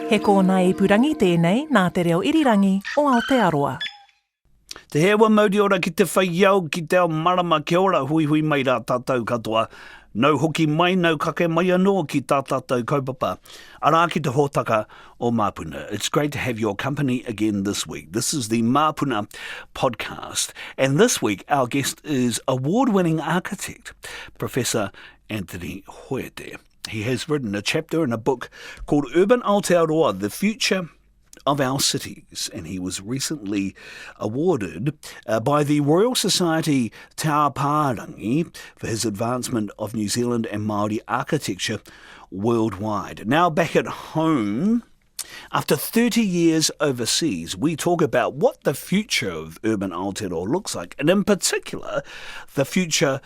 He kōna ipurangi tēnei nā te reo irirangi o Aotearoa. Te hewa mauri ora ki te whaiau ki te ao marama kia ora hui hui mai rā tātou katoa. Nau hoki mai, nau kake mai anō ki tā tātou kaupapa. Arā ki te hōtaka o Māpuna. It's great to have your company again this week. This is the Māpuna podcast. And this week our guest is award-winning architect, Professor Anthony Hoete. He has written a chapter in a book called Urban Aotearoa, The Future of Our Cities, and he was recently awarded by the Royal Society Te Aparangi for his advancement of New Zealand and Maori architecture worldwide. Now back at home, after 30 years overseas, we talk about what the future of urban Aotearoa looks like, and in particular, the future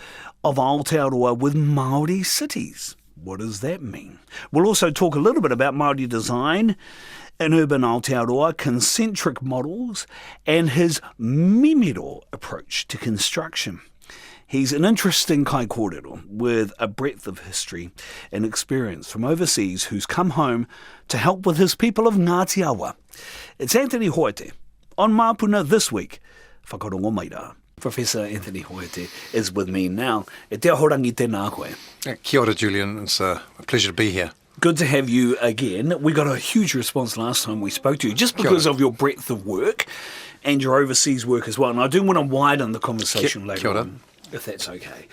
of Aotearoa with Maori cities. What does that mean? We'll also talk a little bit about Maori design in urban Aotearoa, concentric models, and his mimiro approach to construction. He's an interesting kai kōrero with a breadth of history and experience from overseas who's come home to help with his people of Ngāti Awa. It's Anthony Hoete on Māpuna this week. Whakarongo mai rā. Professor Anthony Hoete is with me now. E te ahorangi tēnā koe. Kia ora, Julian. It's a pleasure to be here. Good to have you again. We got a huge response last time we spoke to you, just because of your breadth of work and your overseas work as well. And I do want to widen the conversation later on, if that's okay.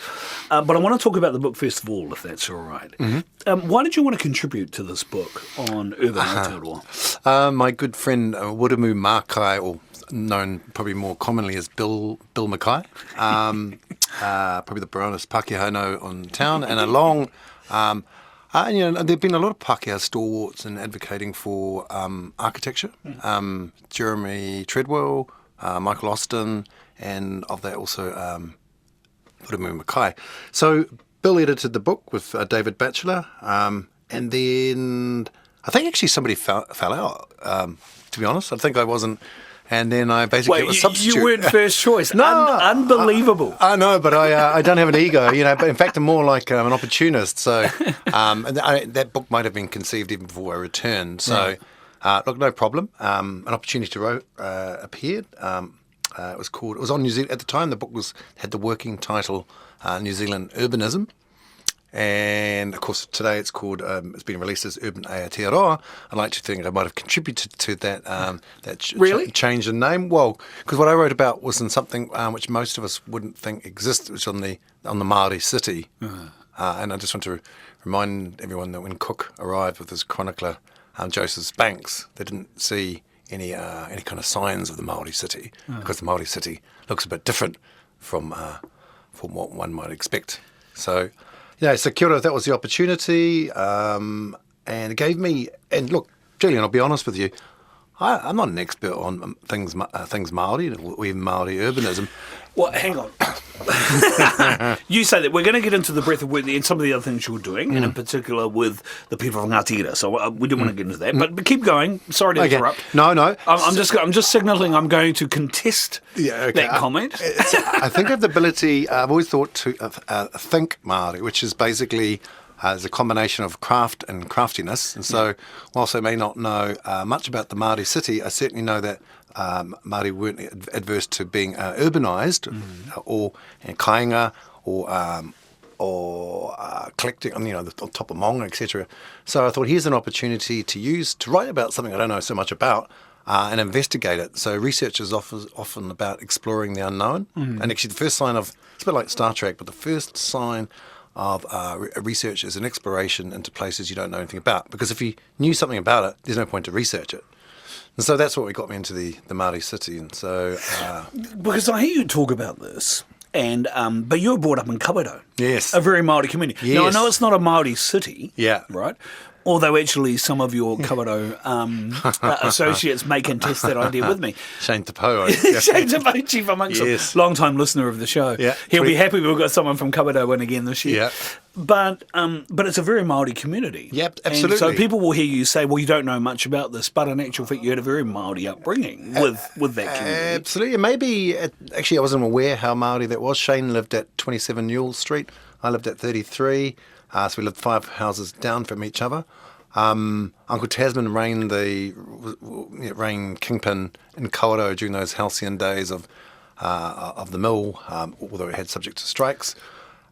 But I want to talk about the book first of all, if that's all right. Mm-hmm. Why did you want to contribute to this book on urban Aotearoa? My good friend Wuramu Mākai, or known probably more commonly as Bill Mackay, probably the brownest Pākehā I know on town, and along... there've been a lot of Pākehā stalwarts in advocating for architecture. Jeremy Treadwell, Michael Austin, and of that also Wuramu Mackay. So Bill edited the book with David Batchelor, and then I think actually somebody fell out, to be honest. I think I wasn't... And then I basically was a substitute. You weren't first choice. No, unbelievable. I know, but I don't have an ego, But in fact, I'm more like an opportunist. So that book might have been conceived even before I returned. So look, no problem. An opportunity to appeared. It was on New Zealand at the time. The book had the working title New Zealand Urbanism. And of course, today it's called. It's been released as Urban Aotearoa. I like to think I might have contributed to that. Really? Change in name. Well, because what I wrote about was in something which most of us wouldn't think existed, which on the Maori city. And I just want to remind everyone that when Cook arrived with his chronicler, Joseph Banks, they didn't see any kind of signs of the Maori city because the Maori city looks a bit different from what one might expect. So. So kia ora, that was the opportunity, and it gave me, and look, Julian, I'll be honest with you, I'm not an expert on things Māori, or even Māori urbanism. Well, hang on. You say that we're going to get into the breadth of work and some of the other things you're doing, and in particular with the people of Ngāti Ira. So we didn't want to get into that, but keep going. Sorry to interrupt. No. I'm just signalling I'm going to contest that comment. I think I have the ability. I've always thought to think Māori, which is basically is a combination of craft and craftiness. And so, whilst I may not know much about the Māori city, I certainly know that Māori weren't adverse to being urbanised or kāinga or collecting on the top of Maunga, etc. So I thought here's an opportunity to write about something I don't know so much about and investigate it. So research is often about exploring the unknown. And actually the first sign of, it's a bit like Star Trek, but the first sign of research is an exploration into places you don't know anything about. Because if you knew something about it, there's no point to research it. And so that's what got me into the Māori city. And so... because I hear you talk about this, and but you were brought up in Kawerau. Yes. A very Māori community. Yes. Now, I know it's not a Māori city. Yeah. Right? Although actually some of your Kawerau associates may contest that idea with me. Shane Tapo. Shane Tapo, chief amongst them. Long-time listener of the show. Yeah. He'll be happy we've got someone from Kawerau in again this year. Yeah. But it's a very Māori community. Yep, absolutely. And so people will hear you say, well, you don't know much about this, but in actual fact, you had a very Māori upbringing with that community. Absolutely. Maybe, actually, I wasn't aware how Māori that was. Shane lived at 27 Newell Street. I lived at 33. So we lived 5 houses down from each other. Uncle Tasman reigned kingpin in Kawerau during those halcyon days of the mill, although it had subject to strikes.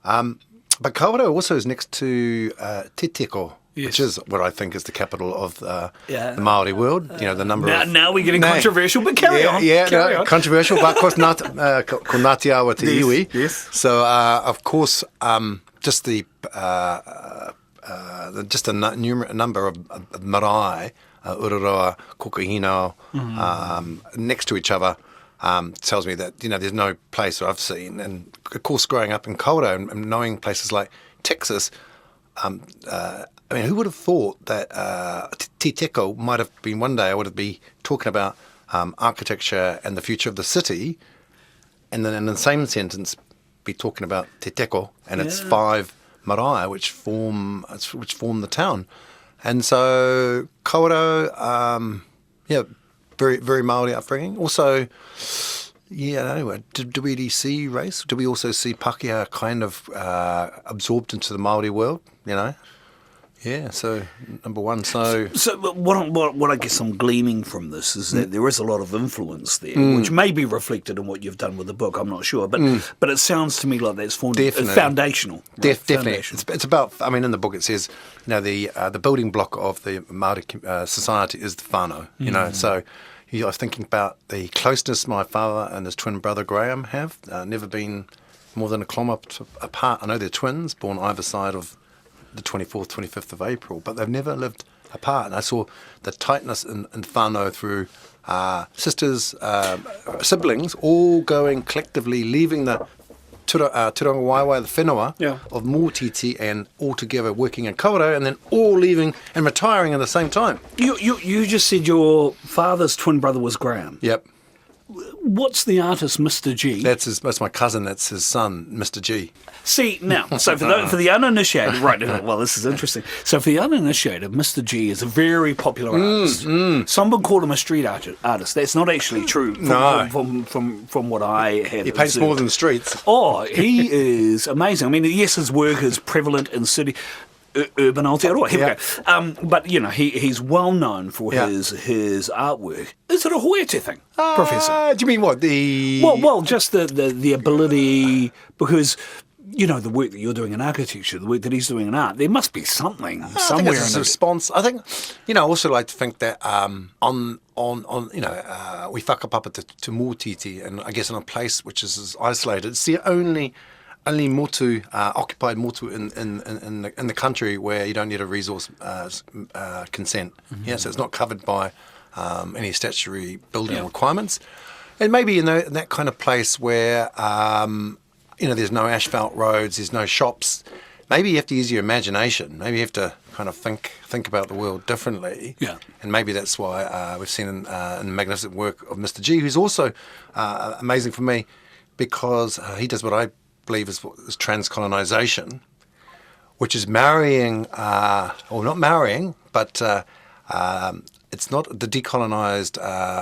But Kawerau also is next to Te Teko, which is what I think is the capital of the Māori world. The number of... Now we're getting controversial, but carry on. Carry on. Controversial, but of course, ko Ngāti Awa Te Iwi. Yes. So, of course, just the number of marae, Aotearoa, Kokohinau, next to each other, tells me that there's no place that I've seen, and of course, growing up in Kawerau and knowing places like Texas, who would have thought that Te Teko might have been one day I would be talking about architecture and the future of the city, and then in the same sentence be talking about Te Teko and its 5 marae which form the town. And so Kawerau, very, very Māori upbringing. Also, do we see race? Do we also see Pākehā kind of absorbed into the Māori world, Yeah, so number one. So what I guess I'm gleaning from this is that there is a lot of influence there, which may be reflected in what you've done with the book. I'm not sure, but it sounds to me like that's foundational. Right? Definitely, it's about. In the book it says, the building block of the Māori society is the whānau. So. I was thinking about the closeness my father and his twin brother Graham have. Never been more than a kilometre apart. I know they're twins, born either side of the 24th, 25th of April, but they've never lived apart. And I saw the tightness in whānau through sisters, siblings, all going collectively, leaving the Turanga Waiwai, the whenua of Mōtiti, and all together working in Kawerau, and then all leaving and retiring at the same time. You just said your father's twin brother was Graham. Yep. What's the artist Mr. G? That's my cousin. That's his son, Mr. G. See, now, so for the uninitiated, right, well, this is interesting. So for the uninitiated, Mr. G is a very popular artist. Some would call him a street artist. That's not actually true from what I have He paints more than the streets. Oh, he is amazing. Yes, his work is prevalent in city... Urban Aotearoa. Here we go. But he's well known for his artwork. Is it a Hoete thing, Professor? Do you mean what well, just the ability, because the work that you're doing in architecture, the work that he's doing in art, there must be something somewhere. I think it's a response. I think I also like to think that we whakapapa to Mōtiti, and I guess in a place which is as isolated, it's the only motu, occupied motu in the country where you don't need a resource consent. So it's not covered by any statutory building requirements. And maybe in that kind of place where there's no asphalt roads, there's no shops. Maybe you have to use your imagination. Maybe you have to kind of think about the world differently. Yeah. And maybe that's why we've seen in the magnificent work of Mr. G, who's also amazing for me, because he does what I believe is transcolonisation, which is marrying, or not marrying, but it's not the decolonised.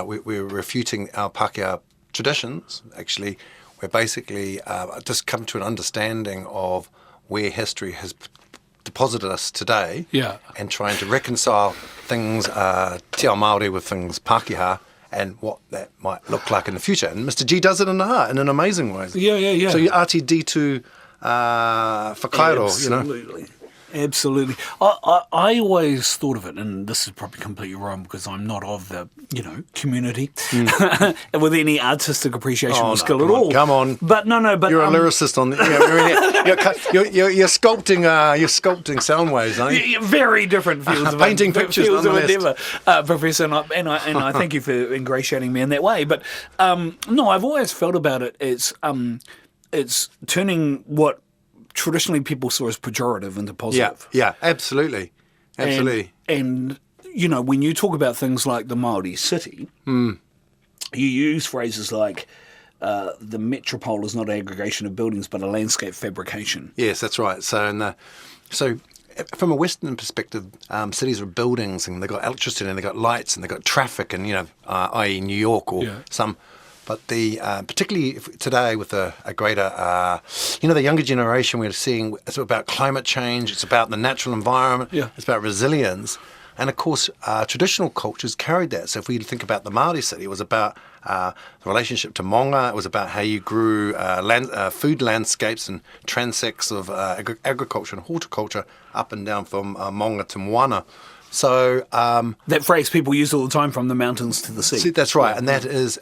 We're refuting our Pākehā traditions. Actually, we're basically just come to an understanding of where history has deposited us today, and trying to reconcile things te ao Māori with things Pākehā, and what that might look like in the future. And Mr. G does it in an amazing way. Yeah. So you RTD to whakairo, Absolutely. Absolutely. I always thought of it, and this is probably completely wrong because I'm not of the, community with any artistic appreciation or skill at all. Come on. But but you're a lyricist on you're sculpting sound waves, aren't you? Very different fields of painting pictures, fields of endeavour, Professor, and I thank you for ingratiating me in that way. But I've always felt about it. It's turning what traditionally people saw as pejorative into positive. Yeah, absolutely. And when you talk about things like the Māori city, you use phrases like the metropole is not an aggregation of buildings but a landscape fabrication. Yes, that's right. So from a Western perspective, cities are buildings, and they've got electricity, and they've got lights, and they've got traffic, and i.e. New York or some But the particularly today with a greater, the younger generation, we're seeing it's about climate change, it's about the natural environment, it's about resilience. And of course, traditional cultures carried that. So if we think about the Māori city, it was about the relationship to maunga. It was about how you grew food landscapes and transects of agriculture and horticulture up and down from maunga to moana. So that phrase people use all the time, from the mountains to the sea. See, that's right, and that is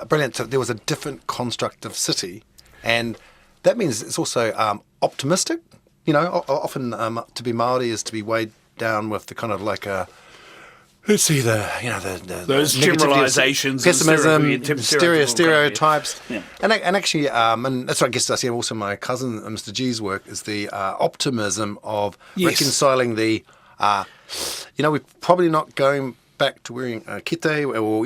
brilliant. So there was a different construct of city, and that means it's also optimistic. Often to be Māori is to be weighed down with the kind of like those generalisations, pessimism, stereotypes, yeah. and actually, and that's what I guess I see also my cousin Mr. G's work is the optimism of reconciling the. We're probably not going back to wearing kite or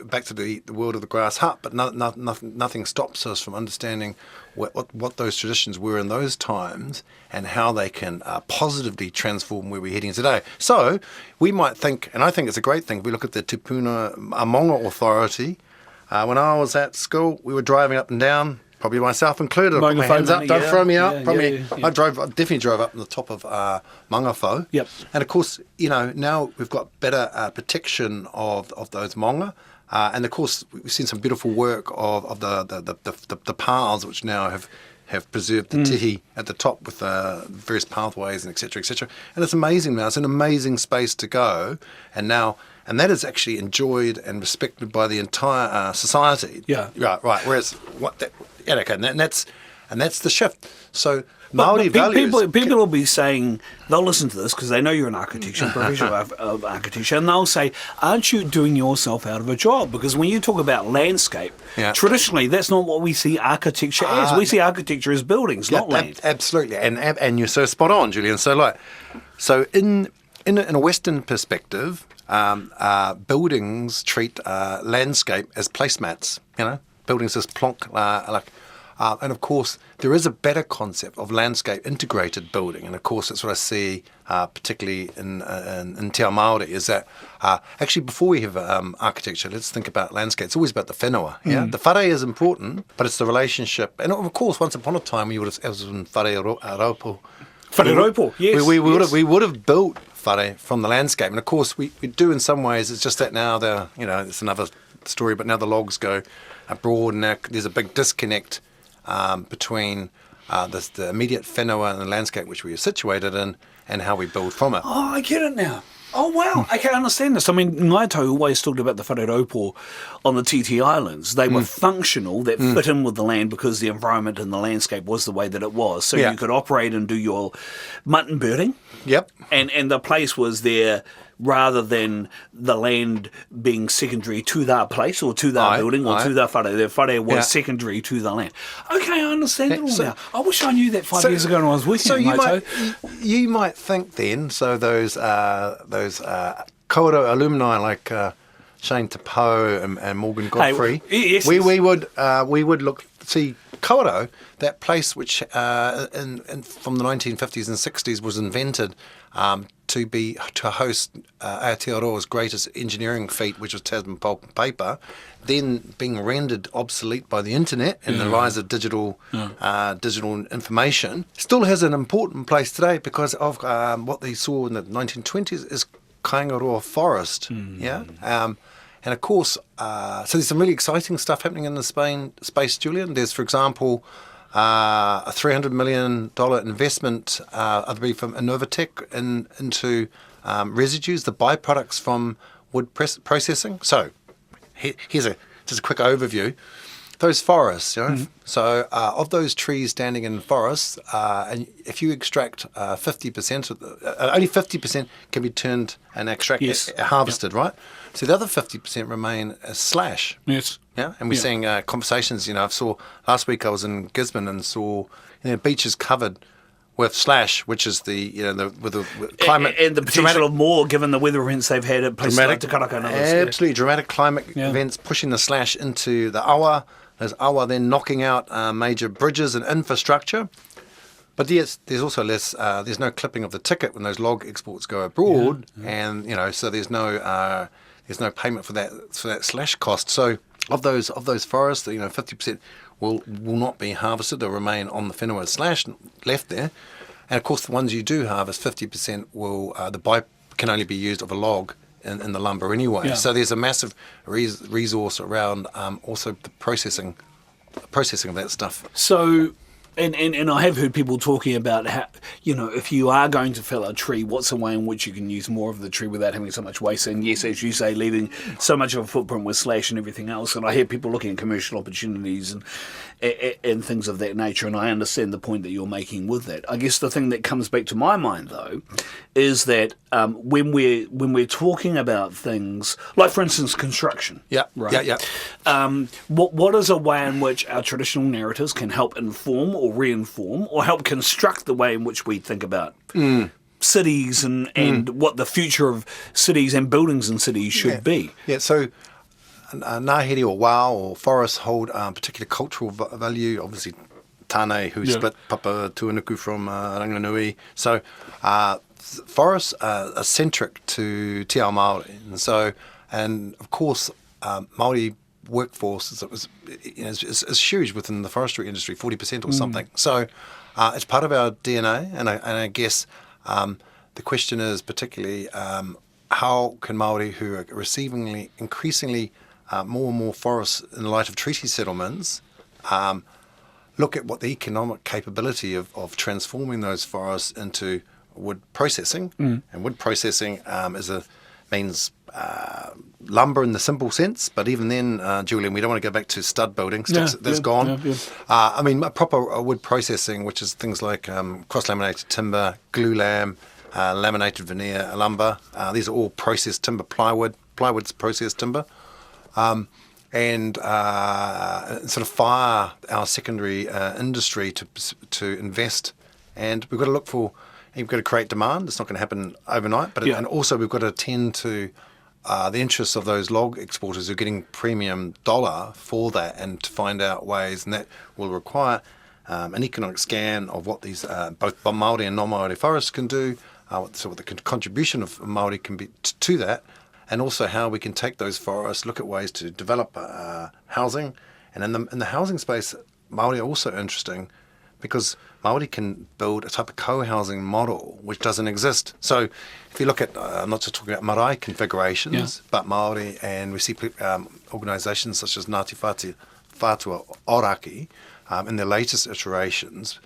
back to the world of the grass hut, but nothing stops us from understanding what those traditions were in those times and how they can positively transform where we're heading today. So we might think, and I think it's a great thing, we look at the Te Puna Maunga Authority. When I was at school, we were driving up and down, probably myself included. I put my hands up, don't throw me out. I definitely drove up on the top of Mangawhau. Yep. And of course, now we've got better protection of those maunga. And of course, we've seen some beautiful work of the paths which now have preserved the tihi at the top with various pathways and et cetera, and it's amazing now. It's an amazing space to go, and that is actually enjoyed and respected by the entire society. Yeah, right. Whereas and that's the shift. So Māori values. People will be saying, they'll listen to this because they know you're an architecture, professor of architecture, and they'll say, aren't you doing yourself out of a job? Because when you talk about landscape, traditionally that's not what we see architecture as. We see architecture as buildings, not land. Absolutely, and you're so spot on, Julian. So in a Western perspective, buildings treat landscape as placemats. Buildings as plonk and of course, there is a better concept of landscape integrated building, and of course, that's what I see particularly in Te Ao Māori, is that actually before we have architecture, let's think about landscape. It's always about the whenua. Yeah, the whare is important, but it's the relationship. And of course, once upon a time, we would have, as in whare raupo. Whare raupo, yes. We would have built whare from the landscape, and of course, we do in some ways. It's just that now it's another story, but now the logs go abroad, and now there's a big disconnect between the immediate whenua and the landscape which we are situated in and how we build from it. Oh, I get it now. Oh, wow. I can understand this. I mean, Ngaito always talked about the whare raupo on the TT Islands. They were functional, that fit in with the land because the environment and the landscape was the way that it was. So you could operate and do your mutton birding. Yep. And the place was there rather than the land being secondary to that place or to that building or to that whare. The whare was secondary to the land. Okay, I understand it all now. I wish I knew that 5 years ago when I was with you, you might think then, so those Kauro alumni like Shane Tapo and Morgan Godfrey, we would see Kauro, that place which from the 1950s and 60s was invented to host Aotearoa's greatest engineering feat, which was Tasman pulp and paper, then being rendered obsolete by the internet and the rise of digital information, still has an important place today because of what they saw in the 1920s is Kaingaroa forest. And of course, so there's some really exciting stuff happening in the space, Julian. There's, for example, a $300 million investment, I believe, from Innovatech into residues, the byproducts from wood processing. So here's just a quick overview. Those forests, so of those trees standing in forests, and if you extract 50%, only 50% can be turned and harvested, right? So the other 50% remain as slash. Yes. Yeah, and we're seeing conversations. Last week I was in Gisborne and saw beaches covered with slash, which is with the climate and the potential of more given the weather events they've had at places like Te Karaka and others. Absolutely dramatic climate events pushing the slash into the awa. There's awa then knocking out major bridges and infrastructure. But yes, there's also less. There's no clipping of the ticket when those log exports go abroad, and so there's no there's no payment for that slash cost. So of those forests, 50% will not be harvested. They'll remain on the whenua slash left there. And of course, the ones you do harvest, 50% will can only be used of a log in the lumber anyway. Yeah. So there's a massive resource around also the processing of that stuff. So, and I have heard people talking about how, if you are going to fell a tree, what's a way in which you can use more of the tree without having so much waste? And yes, as you say, leaving so much of a footprint with slash and everything else. And I hear people looking at commercial opportunities and things of that nature. And I understand the point that you're making with that. I guess the thing that comes back to my mind, though, is that when we're talking about things like, for instance, construction. Yeah, right. Yeah. What is a way in which our traditional narratives can help inform or reinform or help construct the way in which we think about cities and what the future of cities and buildings in cities should be? Yeah, so ngāhere or wā or forests hold particular cultural value, obviously tānei who split Papa Tuanuku from Ranganui. So forests are centric to Te Ao Māori. And of course, Māori workforce is huge within the forestry industry, 40% or something. So it's part of our DNA, and I guess the question is particularly how can Māori who are receiving increasingly more and more forests in the light of treaty settlements look at what the economic capability of transforming those forests into wood processing, and wood processing means lumber in the simple sense, but even then, Julian, we don't want to go back to stud building. That's gone. I mean, proper wood processing, which is things like cross-laminated timber, glue lam, laminated veneer lumber. These are all processed timber. Plywood's processed timber. And sort of fire our secondary industry to invest. And we've got to look for, you've got to create demand. It's not going to happen overnight, but and also we've got to attend to the interests of those log exporters who are getting premium dollar for that, and to find out ways, and that will require an economic scan of what these both Māori and non-Māori forests can do, what the contribution of Māori can be to that, and also how we can take those forests, look at ways to develop housing. And in the housing space, Māori are also interesting because Māori can build a type of co-housing model which doesn't exist. So if you look at, I'm not just talking about marae configurations, but Māori, and we see organisations such as Ngāti Whātua Ōrākei in their latest iterations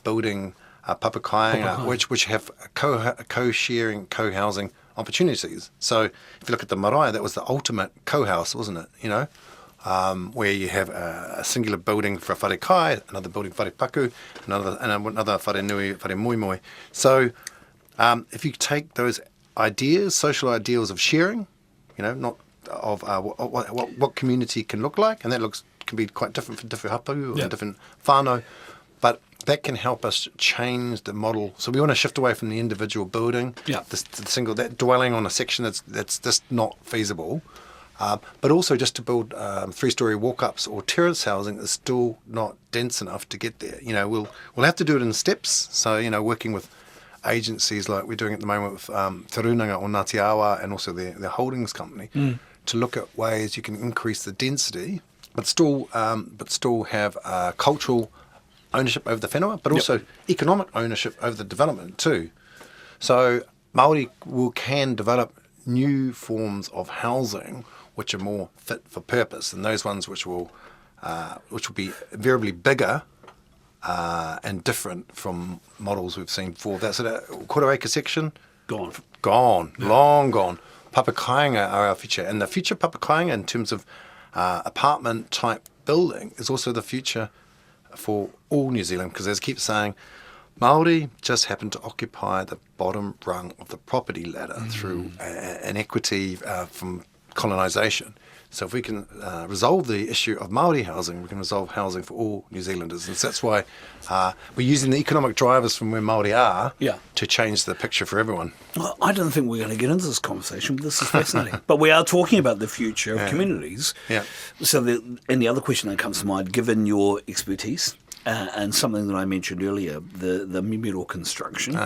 building papakainga, which have co-sharing, co-housing opportunities. So if you look at the marae, that was the ultimate co-house, wasn't it? Where you have a singular building for a whare kai, another building for whare paku, another whare nui, whare moi moi. So if you take those ideas, social ideals of sharing, not of what community can look like, and that can be quite different for different hapu or different whānau, but that can help us change the model. So we want to shift away from the individual building, that dwelling on a section that's just not feasible. But also just to build 3-story walk-ups or terrace housing is still not dense enough to get there. We'll have to do it in steps. So, working with agencies like we're doing at the moment with Te Runanga or Aotearoa and also their holdings company to look at ways you can increase the density, but still have cultural ownership over the whenua, but also economic ownership over the development too. So Māori can develop new forms of housing which are more fit for purpose, and those ones which will be invariably bigger and different from models we've seen before. That's a quarter acre section. Gone, long gone. Papakainga are our future, and the future papakainga in terms of apartment type building is also the future for all New Zealand, because as I keep saying, Māori just happen to occupy the bottom rung of the property ladder through an equity from colonisation. So if we can resolve the issue of Māori housing, we can resolve housing for all New Zealanders. And so that's why we're using the economic drivers from where Māori are to change the picture for everyone. Well, I don't think we're going to get into this conversation, but this is fascinating. But we are talking about the future of communities. Yeah. So the other question that comes to mind, given your expertise, and something that I mentioned earlier, the Mimiro construction.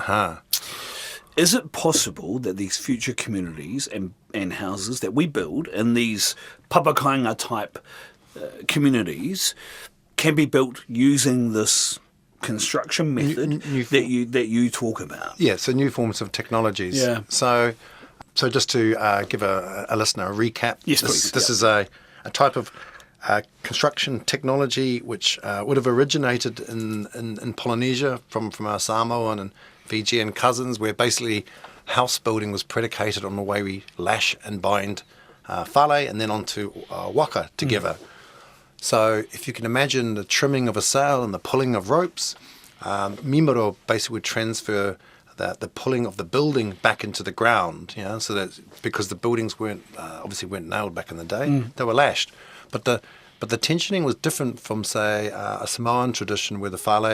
Is it possible that these future communities and houses that we build in these papakainga type communities can be built using this construction method that you talk about? Yeah, so new forms of technologies. Yeah. So just to give a listener a recap. Yes, please. This is a type of construction technology which would have originated in Polynesia from our Samoan and Fijian cousins, where basically house building was predicated on the way we lash and bind whale and then onto waka together. So if you can imagine the trimming of a sail and the pulling of ropes, Mimaro basically would transfer the pulling of the building back into the ground, so that because the buildings weren't nailed back in the day, they were lashed. But the tensioning was different from, say, a Samoan tradition where the whale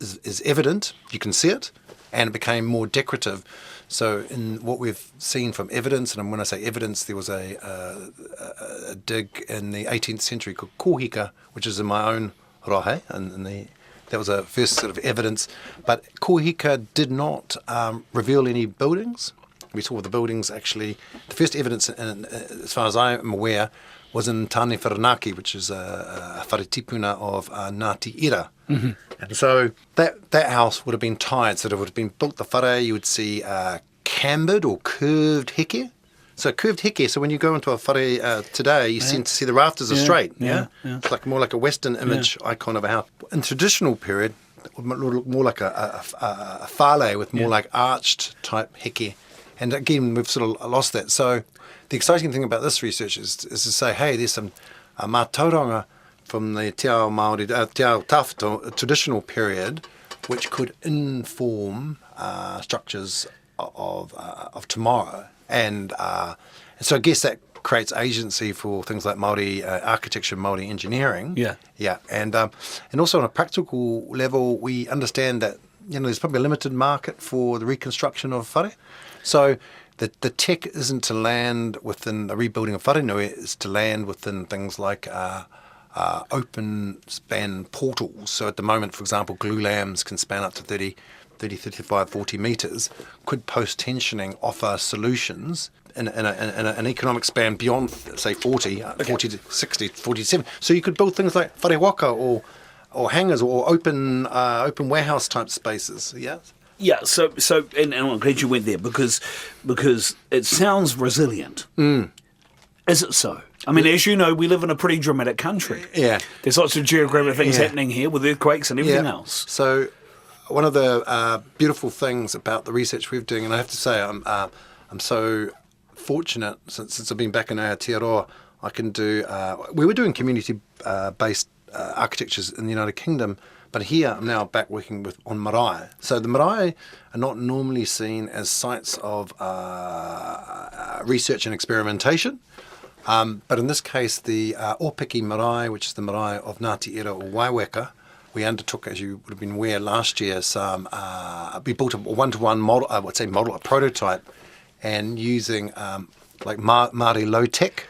is evident, you can see it, and it became more decorative. So in what we've seen from evidence, and when I say evidence, there was a dig in the 18th century called kohika, which is in my own rohe, and that was a first sort of evidence. But kohika did not reveal any buildings. We saw the buildings actually, the first evidence, as far as I am aware, was in Tāne Wharanaki, which is a wharetipuna of Ngāti Ira. Mm-hmm. And so that house would have been tied, so it would have been built the whare, you would see cambered or curved heke. So curved heke, so when you go into a whare today, you seem to see the rafters are straight. Yeah. It's like more like a Western image icon of a house. In traditional period, it would look more like a whale with more like arched type heke. And again, we've sort of lost that. So the exciting thing about this research is to say, hey, there's some mātauranga from the Te Ao Māori, Te Ao Tawhito traditional period, which could inform structures of tomorrow. And so I guess that creates agency for things like Māori architecture, Māori engineering. Yeah. And also on a practical level, we understand that there's probably a limited market for the reconstruction of whare. So the tech isn't to land within the rebuilding of wharenui, it's to land within things like open span portals. So at the moment, for example, glue lambs can span up to 30, 35, 40 metres. Could post-tensioning offer solutions in an economic span beyond, say, 40 to 60, 47. So you could build things like whare waka or hangars or open warehouse type spaces, yeah? Yeah, so and I'm glad you went there because it sounds resilient. Is it so? I mean, as you know, we live in a pretty dramatic country. Yeah. There's lots of geographic things happening here with earthquakes and everything else. So one of the beautiful things about the research we're doing, and I have to say I'm so fortunate since I've been back in Aotearoa, I can do, we were doing community-based architectures in the United Kingdom, but here I'm now back working on marae. So the marae are not normally seen as sites of research and experimentation, but in this case the Opiki marae, which is the marae of Ngāti Ira or Waiweka, we undertook, as you would have been aware, last year we built a one-to-one model, a prototype, and using like Māori low tech,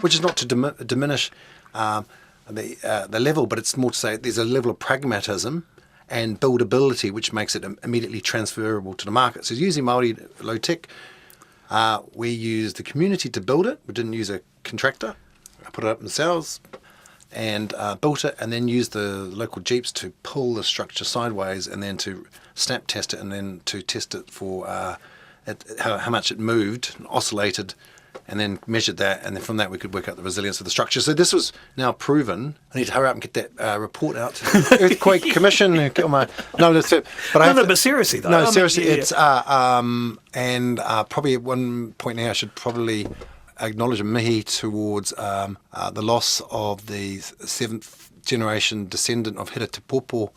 which is not to diminish the level, but it's more to say there's a level of pragmatism and buildability which makes it immediately transferable to the market. So using Māori low tech, we used the community to build it. We didn't use a contractor. I put it up themselves and built it, and then used the local jeeps to pull the structure sideways and then to snap test it and then to test it for how much it moved and oscillated, and then measured that, and then from that we could work out the resilience of the structure. So this was now proven. I need to hurry up and get that report out to the Earthquake Commission. Get on my but seriously though. No, seriously, it's and probably at one point now I should probably acknowledge a mihi towards the loss of the seventh generation descendant of Hira Te Popo,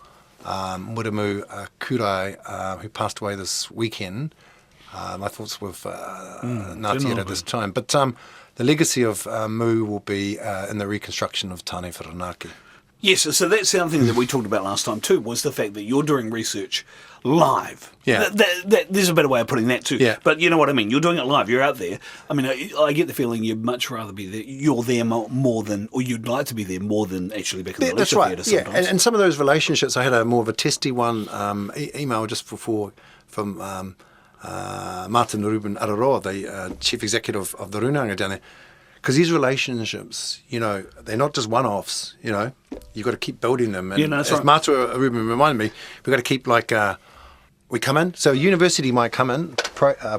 Muramu Kurai, who passed away this weekend. My thoughts with Ngāti Ira at this time. But the legacy of Mu will be in the reconstruction of Tāne Wharanaki. Yes, so that's the other thing that we talked about last time too, was the fact that you're doing research live. Yeah. There's a better way of putting that too. Yeah. But you know what I mean. You're doing it live. You're out there. I mean, I get the feeling you'd much rather be there. You're there more than, or you'd like to be there more than actually back in the That's lecture right. theatre Yeah, sometimes. and some of those relationships, I had a more of a testy one email just before from Martin Ruben Aotearoa, the chief executive of the Runanga down there. Because these relationships, they're not just one-offs, you've got to keep building them. And that's as right. Martin Ruben reminded me, we've got to keep we come in, so a university might come in,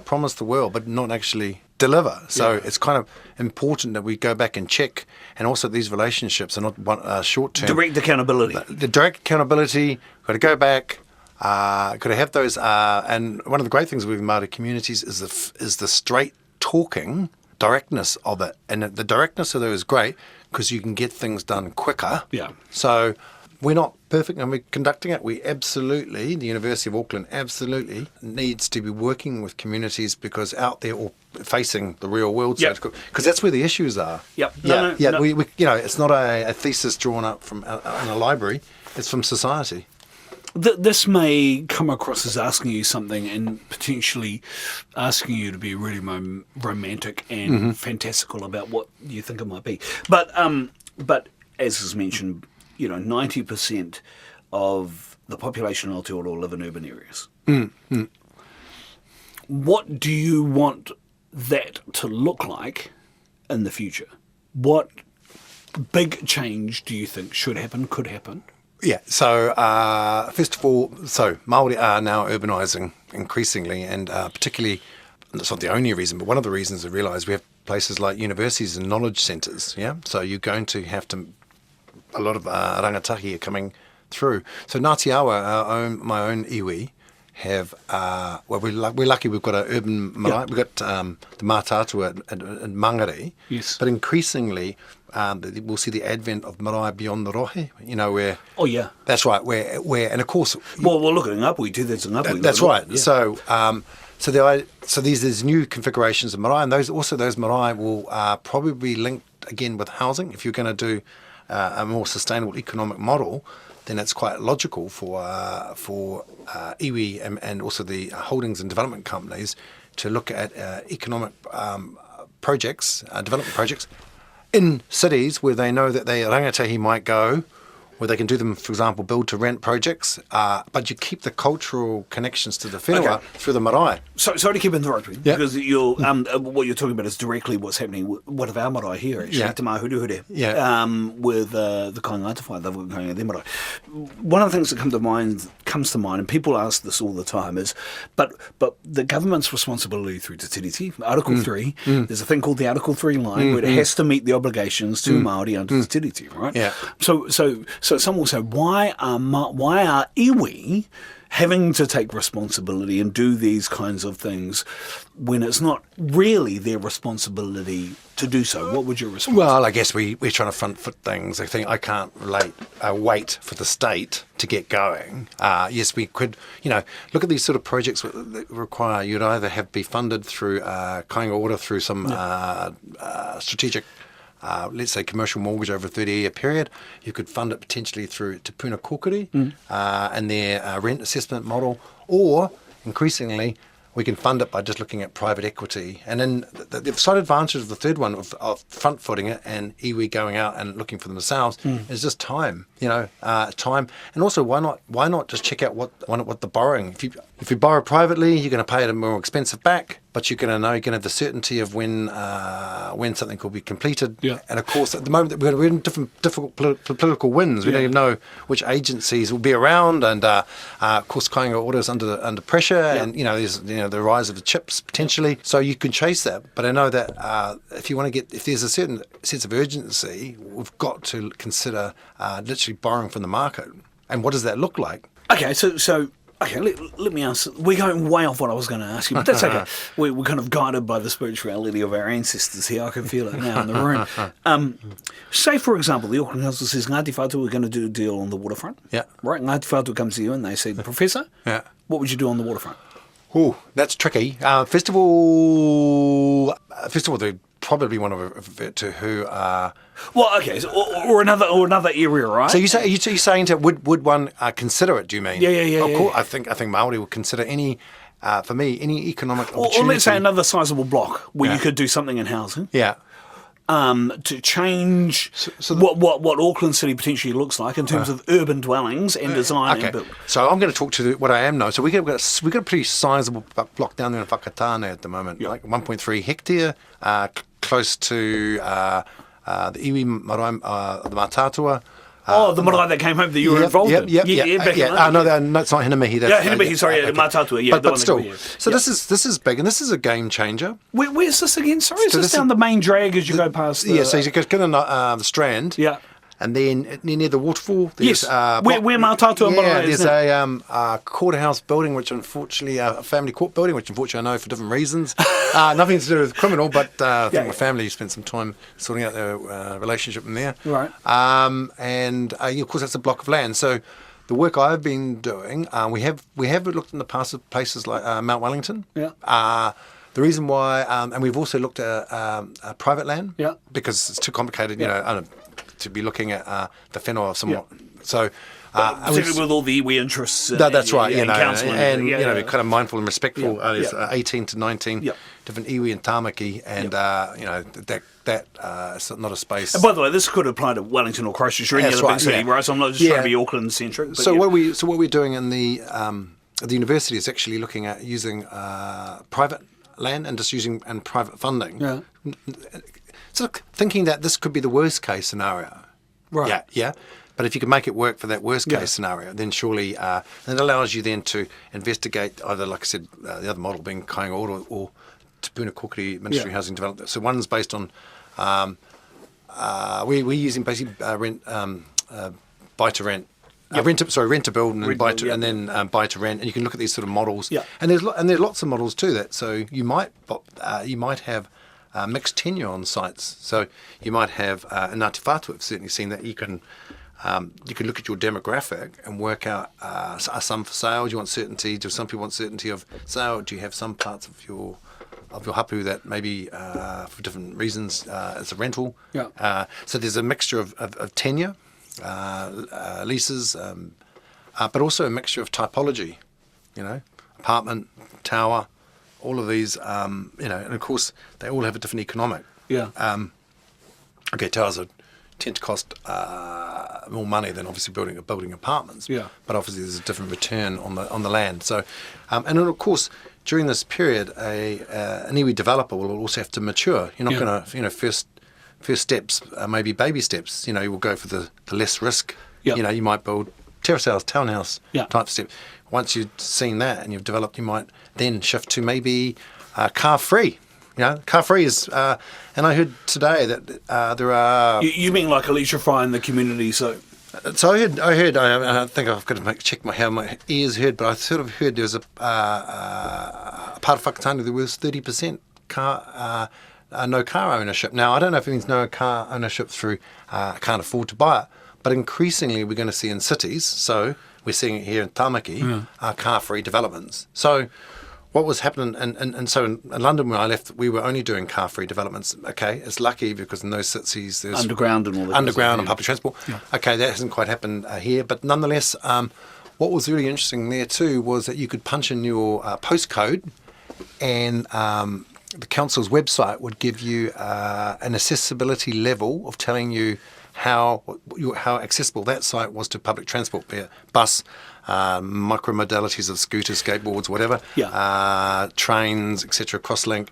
promise the world, but not actually deliver. So it's kind of important that we go back and check, and also these relationships are not short-term. Direct accountability. The direct accountability, got to go back, got to have those, and one of the great things with Māori communities is the straight talking directness of it, and the directness of it is great because you can get things done quicker. Yeah. So we're not perfect and we're conducting it. We absolutely, the University of Auckland absolutely needs to be working with communities because out there or facing the real world, Yep. because that's where the issues are. Yep. No. No. We it's not a thesis drawn up from in a library. It's from society. This may come across as asking you something and potentially asking you to be really romantic and fantastical about what you think it might be. But as is mentioned, 90% of the population of Aotearoa live in urban areas. What do you want that to look like in the future? What big change do you think should happen, could happen? Yeah, so first of all, Māori are now urbanising increasingly, and particularly, that's not the only reason, but one of the reasons I realise we have places like universities and knowledge centres, yeah? So you're going to have to, a lot of rangatahi are coming through. So Ngāti Awa, my own iwi, have, we're lucky we've got an urban marae, we've got the Mātātua at Mangere, Yes. but increasingly we'll see the advent of marae beyond the rohe, where... Oh, yeah. That's right, where and of course... Well, look at Ngapui too, that's Ngapui. That's right. Yeah. So there's new configurations of marae, and those marae will probably be linked again with housing. If you're going to do a more sustainable economic model, then it's quite logical for iwi and also the holdings and development companies to look at economic projects, development projects in cities where they know that their rangatahi might go, where they can do them, for example, build-to-rent projects, but you keep the cultural connections to the whenua through the marae. Sorry to keep interrupting, because you're, what you're talking about is directly what's happening with one of our marae here, actually, Te Mahuruhure, with the kaingatawhai, the whakainga their marae. One of the things that comes to mind, and people ask this all the time, is, but the government's responsibility through Te Tiriti, Article 3, there's a thing called the Article 3 line, where it has to meet the obligations to Māori under Te Tiriti, right? Yeah. So some will say, why are iwi having to take responsibility and do these kinds of things when it's not really their responsibility to do so? What would your response be? Well, I guess we're trying to front foot things. I think I can't wait for the state to get going. Yes, we could, look at these sort of projects that require you'd either be funded through kāinga order through some strategic let's say commercial mortgage over a 30-year period. You could fund it potentially through Te Puna Kokiri and their rent assessment model, or increasingly we can fund it by just looking at private equity. And then the side advantage of the third one of front footing it and iwi going out and looking for themselves is just time. Time, and also why not just check out what the borrowing. If you borrow privately, you're going to pay it a more expensive back, but you're going to know you're going to have the certainty of when something could be completed. Yeah. And of course, at the moment we're in difficult political winds. We don't even know which agencies will be around, and of course, kāinga orders under pressure, and there's the rise of the chips potentially. So you can chase that, but I know that if there's a certain sense of urgency, we've got to consider literally borrowing from the market. And what does that look like? Okay, so let me answer. We're going way off what I was going to ask you, but that's okay. We're kind of guided by the spirituality of our ancestors here. I can feel it now in the room. Say, for example, the Auckland Council says, Ngāti Whātua, we're going to do a deal on the waterfront. Yeah. Right? Ngāti Whātua comes to you and they say, Professor, what would you do on the waterfront? Oh, that's tricky. First of all, the probably want to revert to who are. Well, okay, so, or another area, right? So you're saying that would one consider it? Do you mean? Yeah. Of course, I think Māori would consider any. For me, any economic opportunity. Or let's say another sizable block where Yeah. you could do something in housing. Yeah. To change what Auckland City potentially looks like in terms of urban dwellings and design and build. So I'm going to talk to what I am now. So we've got a pretty sizable block down there in Whakatane at the moment, like 1.3 hectare, close to the iwi marae, the Mātātua. The marae that came home that you were involved in. Yeah. No, it's not Hinamihi. That's, Hinamihi, sorry, Mātātua. Yeah, but still. So this is big, and this is a game changer. Where's this again? Sorry, is this down the main drag as you go past the... Yeah, so you get in the Strand. Yeah. And then near the waterfall, there's where Mātātua Marae is there's a courthouse building, which unfortunately, a family court building, which unfortunately I know for different reasons. Nothing to do with criminal, but I think my family spent some time sorting out their relationship in there. Right. And of course, that's a block of land. So the work I've been doing, we have looked in the past at places like Mount Wellington. Yeah. The reason why, and we've also looked at private land. Yeah. Because it's too complicated, you know, to be looking at the whenua of somewhat. Yeah. So, particularly with all the iwi interests. That's right, and counselling. And you know, be kind of mindful and respectful. Yeah. There's 18 to 19 different iwi and tamaki, and you know that is not a space. And by the way, this could apply to Wellington or Christchurch or any other big city, right? So I'm not just trying to be Auckland centric. So what we're doing in the university is actually looking at using private land and just using private funding. Yeah. Sort of thinking that this could be the worst case scenario. Right. Yeah. But if you can make it work for that worst case scenario, then surely it allows you then to investigate either, like I said, the other model being Kainga or Te Puna Kokiri Ministry Housing Development. So one's based on we're using basically buy to rent. Rent to build and then buy to and then buy to rent, and you can look at these sort of models. Yeah. And there's lots of models to that. So you might have mixed tenure on sites. So you might have in Ngāti Whātua, I've certainly seen that you can look at your demographic and work out are some for sale. Do you want certainty? Do some people want certainty of sale? Do you have some parts of your hapu that maybe for different reasons it's a rental? Yeah. So there's a mixture of tenure. Leases, but also a mixture of typology, you know, apartment, tower, all of these, you know, and of course they all have a different economic. Yeah. Okay, towers tend to cost more money than obviously building apartments. Yeah. But obviously there's a different return on the land. So, and then of course during this period, an iwi developer will also have to mature. You're not going to, you know, first steps maybe baby steps. You know, you will go for the less risk. Yep. You know, you might build terrace house, townhouse type step. Once you've seen that and you've developed, you might then shift to maybe car free. You know, car free is, and I heard today that there are. You mean like electrifying the community? So I heard. I think I've got to check how my ears heard, but I sort of heard there was a part of Whakatane there was 30% car. No car ownership. Now, I don't know if it means no car ownership through can't afford to buy it, but increasingly we're going to see in cities, so we're seeing it here in Tamaki, car-free developments. So what was happening, and so in London when I left, we were only doing car-free developments. Okay, it's lucky because in those cities there's underground and all that. Underground and public transport. Yeah. Okay, that hasn't quite happened here, but nonetheless, what was really interesting there too was that you could punch in your postcode and the council's website would give you an accessibility level of telling you how accessible that site was to public transport, be it bus, micro-modalities of scooters, skateboards, whatever, trains, etc., Crosslink.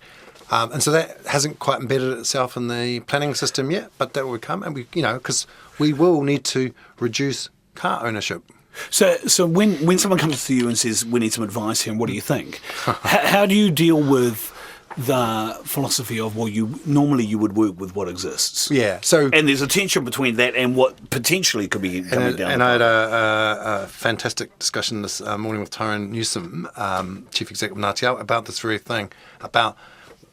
And so that hasn't quite embedded itself in the planning system yet, but that will come, and because we will need to reduce car ownership. So when someone comes to you and says, we need some advice here, and what do you think? How do you deal with the philosophy of, well, you would work with what exists? Yeah. So and there's a tension between that and what potentially could be coming down. And I had a fantastic discussion this morning with Tyrone Newsom, Chief Executive of Aotearoa, about this very thing, about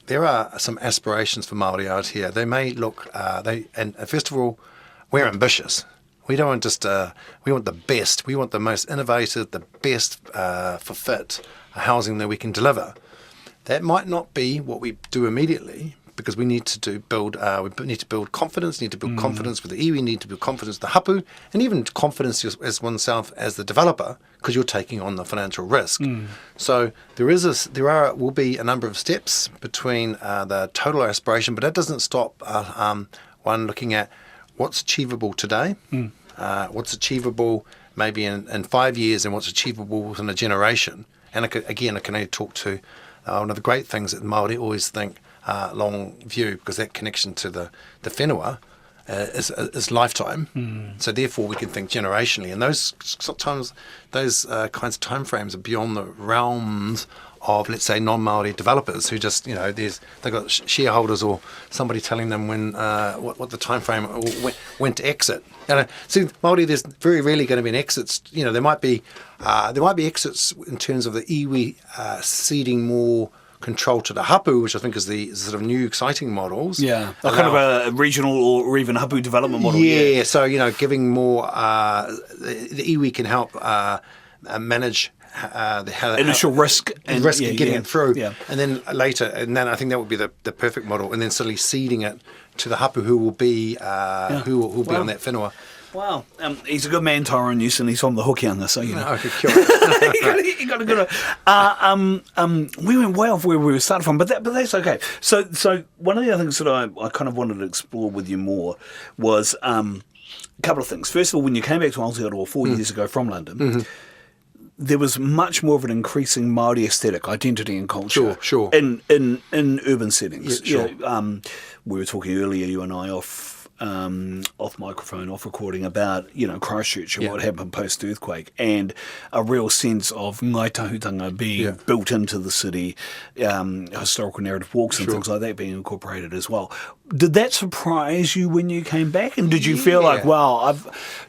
there are some aspirations for Māori out here. They may look, and first of all, we're ambitious. We don't want just, we want the best. We want the most innovative, the best for fit housing that we can deliver. That might not be what we do immediately, because we need to build confidence, need to build confidence with the iwi, need to build confidence with the hapu, and even confidence as oneself as the developer, because you're taking on the financial risk. So will be a number of steps between the total aspiration, but that doesn't stop one looking at what's achievable today, what's achievable maybe in 5 years, and what's achievable within a generation. And I can only talk to one of the great things that Māori always think long view, because that connection to the whenua is lifetime. So therefore we can think generationally, and those sometimes those kinds of timeframes are beyond the realms of, let's say, non-Māori developers who just, they've got shareholders or somebody telling them when what the time frame or when to exit. See, Māori, there's very rarely going to be an exit. There might be exits in terms of the iwi ceding more control to the hapu, which I think is the sort of new exciting models. Yeah, kind of a regional or even hapu development model. Yeah, so giving more, the iwi can help manage the initial risk and getting it through, and then later, and then I think that would be the perfect model, and then suddenly seeding it to the hapu who will be who will be on that whenua. Wow, he's a good man, Tyrone Newson. He's on the hook on this, so you know. Okay, cool. he got a good. We went way off where we were started from, but that's okay. So one of the other things that I kind of wanted to explore with you more was a couple of things. First of all, when you came back to Aotearoa 4 years ago from London. There was much more of an increasing Māori aesthetic, identity and culture sure. in urban settings. Yeah, sure. We were talking earlier, you and I, off microphone, off recording, about Christchurch and what happened post earthquake, and a real sense of ngai tahutanga being built into the city, historical narrative walks and things like that being incorporated as well. Did that surprise you when you came back, and did you feel like, wow,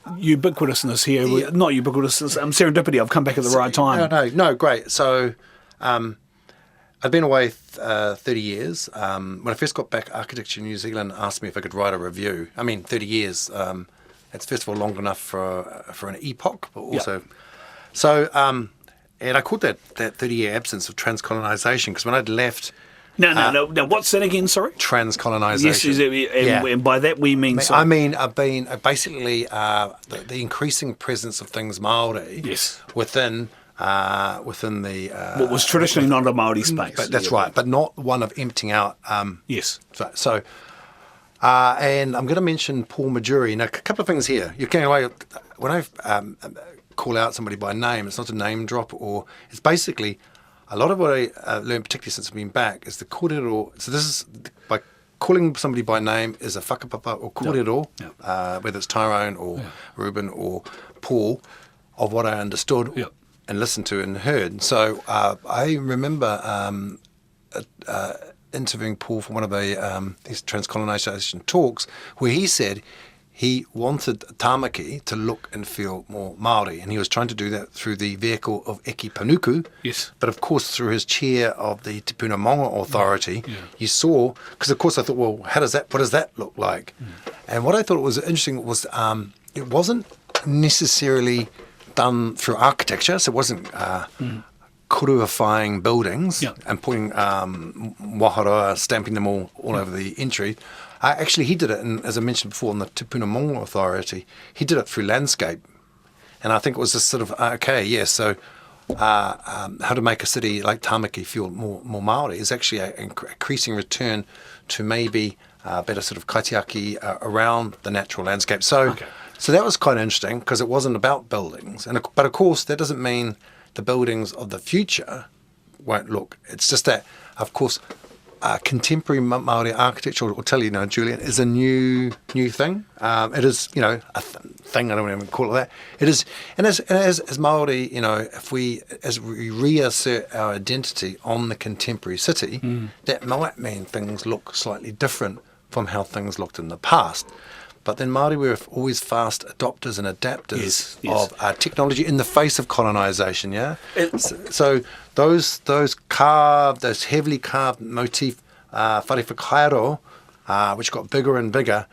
ubiquitousness here, not ubiquitousness, serendipity, I've come back at the right time? No, great. So I'd been away 30 years. When I first got back, Architecture New Zealand asked me if I could write a review. 30 years, it's first of all long enough for an epoch, but also... So, and I called that 30-year absence of transcolonisation, because when I'd left... No, what's that again, sorry? Transcolonisation. Yes, and by that we mean... I've been basically the increasing presence of things Māori within the... what was traditionally not a Māori space. But that's right, but not one of emptying out. Yes. So and I'm going to mention Paul Majuri. Now, a couple of things here. You can, when I call out somebody by name, it's not a name drop, or it's basically... A lot of what I learned, particularly since I've been back, is the kōrero. So this is, by calling somebody by name, is a whakapapa or kōrero, whether it's Tyrone or Ruben or Paul, of what I understood and listened to and heard. So I remember interviewing Paul for one of these transcolonisation talks, where he said he wanted Tāmaki to look and feel more Māori, and he was trying to do that through the vehicle of Eki Panuku. Yes. But of course, through his chair of the Te Puna Monga Authority, you saw, because of course I thought, well, what does that look like? And what I thought was interesting was it wasn't necessarily done through architecture, so it wasn't kuruifying buildings and putting wahara, stamping them all over the entry. Actually, he did it, as I mentioned before, in the Te Puna Monga Authority, he did it through landscape. And I think it was just sort of, so how to make a city like Tāmaki feel more Māori is actually an increasing return to maybe better sort of kaitiaki around the natural landscape. So that was quite interesting, because it wasn't about buildings. But of course, that doesn't mean the buildings of the future won't look. It's just that, of course... contemporary Māori architecture, or tell you, Julian, is a new thing. It is, a thing. I don't even call it that. It is, and as Māori, as we reassert our identity on the contemporary city, that might mean things look slightly different from how things looked in the past. But then Māori were always fast adopters and adapters of technology in the face of colonisation, So those heavily carved motif whare whakaero, which got bigger and bigger,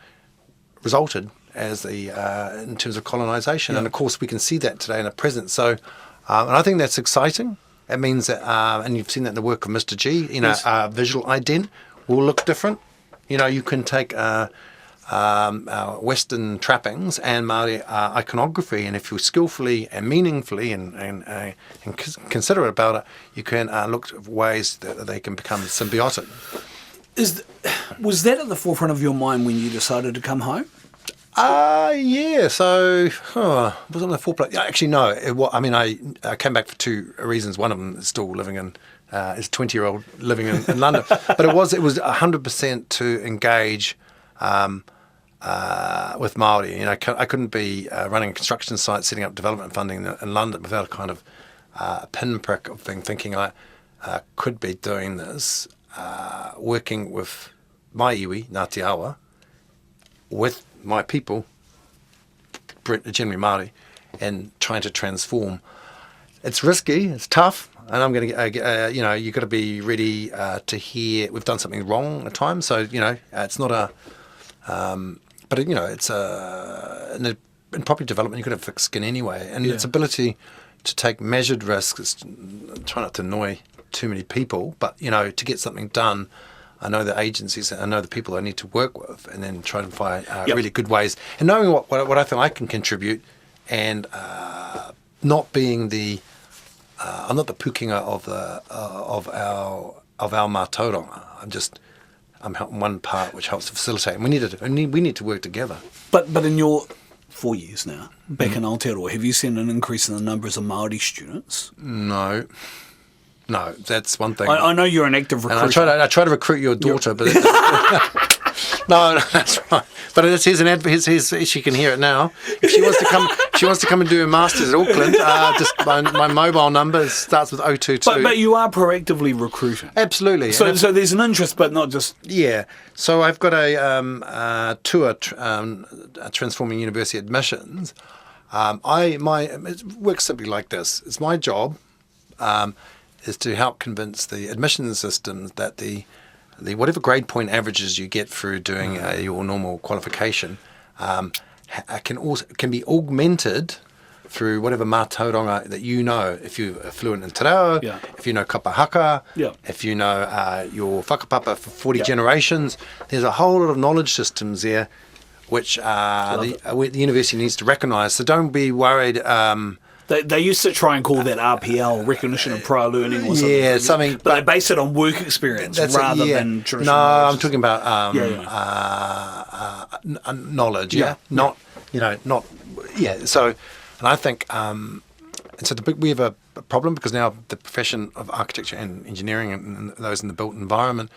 resulted as in terms of colonisation. And of course we can see that today in the present. So, and I think that's exciting. It means that, and you've seen that in the work of Mr. G, visual ident will look different. You know, you can take our Western trappings and Māori iconography, and if you're skillfully and meaningfully and considerate about it, you can look at ways that they can become symbiotic. Was that at the forefront of your mind when you decided to come home? Yeah, so was on the forefront. Actually, no. I came back for two reasons. One of them is still living in, is 20-year-old living in London. But it was 100% to engage with Māori. You know, I couldn't be running a construction site, setting up development funding in London without a kind of pinprick of thinking I could be doing this, working with my iwi, Ngāti Awa, with my people, generally Māori, and trying to transform. It's risky, it's tough, and I'm going to, you've got to be ready to hear we've done something wrong at times. So, it's not a, but it's in property development, you've got to have thick skin anyway, and its ability to take measured risks. Try not to annoy too many people, but to get something done. I know the agencies, I know the people I need to work with, and then try to find really good ways. And knowing what I think I can contribute, and not being I'm not the pukinga of our mātauranga. I'm helping one part which helps to facilitate, and we need to work together. But in your 4 years now back in Aotearoa, have you seen an increase in the numbers of Māori students? No, that's one thing. I know you're an active recruiter. And I try to recruit your daughter, but no, that's right. But here's an advert. She can hear it now. If she wants to come and do a masters at Auckland. Just my mobile number starts with 022. But you are proactively recruiting. Absolutely. So there's an interest, but not just. Yeah. So I've got a tour transforming university admissions. It works simply like this. It's my job. Is to help convince the admissions systems that the whatever grade point averages you get through doing your normal qualification can be augmented through whatever mātauranga that you know. If you're fluent in te reo, if you know kapahaka, if you know your whakapapa for 40 generations, there's a whole lot of knowledge systems there which the university needs to recognise. So don't be worried. They used to try and call that RPL, recognition of prior learning, or something. Yeah, something. But they base it on work experience rather than traditional. No, knowledge. I'm talking about knowledge. Yeah, not. So, and I think, and so we have a problem because now the profession of architecture and engineering and those in the built environment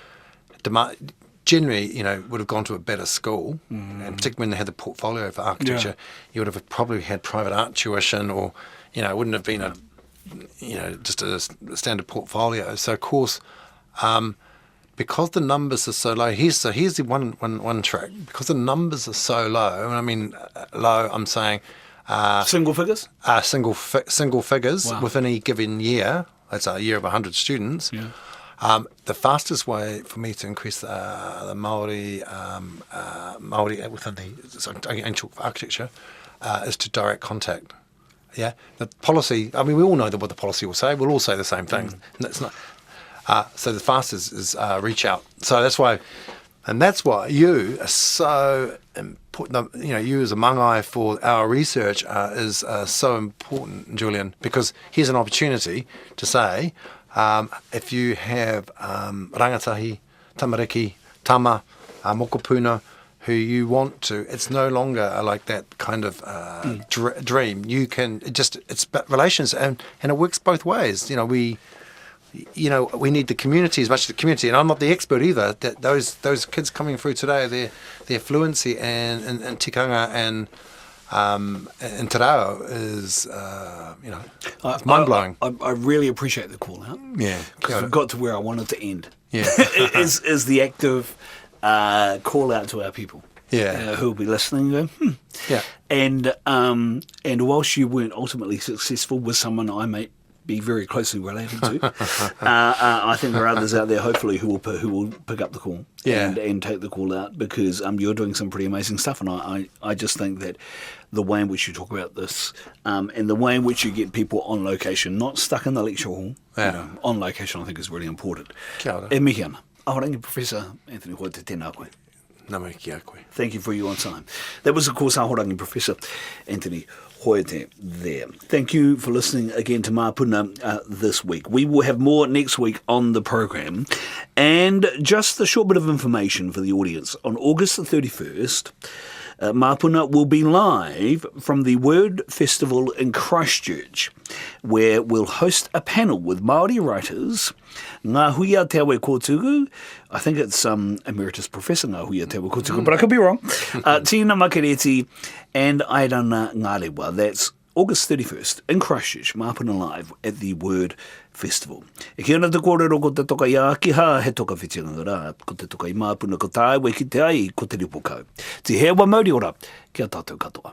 generally, would have gone to a better school, and particularly when they had the portfolio for architecture, you would have probably had private art tuition, or it wouldn't have been just a standard portfolio. So of course, because the numbers are so low, here's the one trick. Because the numbers are so low, and I mean low, I'm saying single figures. Single figures within a given year. That's a year of 100 students. Yeah. The fastest way for me to increase the Māori within the ancient architecture is to direct contact. Yeah, the policy. I mean, we all know what the policy will say. We'll all say the same things. It's not. So the fastest is reach out. So that's why you are so important. You as a mangai for our research is so important, Julian, because here's an opportunity to say. If you have rangatahi, tamariki, tama, mokopuna, who you want to, it's no longer like that kind of dream. You can it's about relations, and it works both ways. We need the community as much as the community, and I'm not the expert either. That those kids coming through today, their fluency and tikanga and te reo is it's mind blowing. I really appreciate the call out. Yeah, because we've got to where I wanted to end. Yeah, is the active call out to our people. Yeah, who will be listening. Going, Yeah, and whilst you weren't ultimately successful with someone I may be very closely related to, I think there are others out there, hopefully, who will pick up the call and take the call out, because you're doing some pretty amazing stuff, and I just think that the way in which you talk about this and the way in which you get people on location, not stuck in the lecture hall, on location, I think is really important. Kia ora. E mihi ana. Aotearoa, Professor Anthony Hoete, tēnā koe. Nā mai ki a koe. Thank you for your time. That was, of course, Ahorangi Professor Anthony Hoete there. Thank you for listening again to Māpuna this week. We will have more next week on the program. And just a short bit of information for the audience. On August the 31st, Māpuna will be live from the Word Festival in Christchurch, where we'll host a panel with Māori writers, Ngā Hui Aotearoa Kōtuku, I think it's Emeritus Professor Ngā Hui Aotearoa Kōtuku, but I could be wrong, Tina Makareti and Airana Ngārewa. That's August 31st in Christchurch, Māpuna Live at the Word Festival. E kia ora te kōrero ko te toka i Ākiha, he toka whitinga rā, ko te toka i Māpuna ko tāe, wei ki te ai, ko te ripokau. Te hewa mauri ora, kia tātou katoa.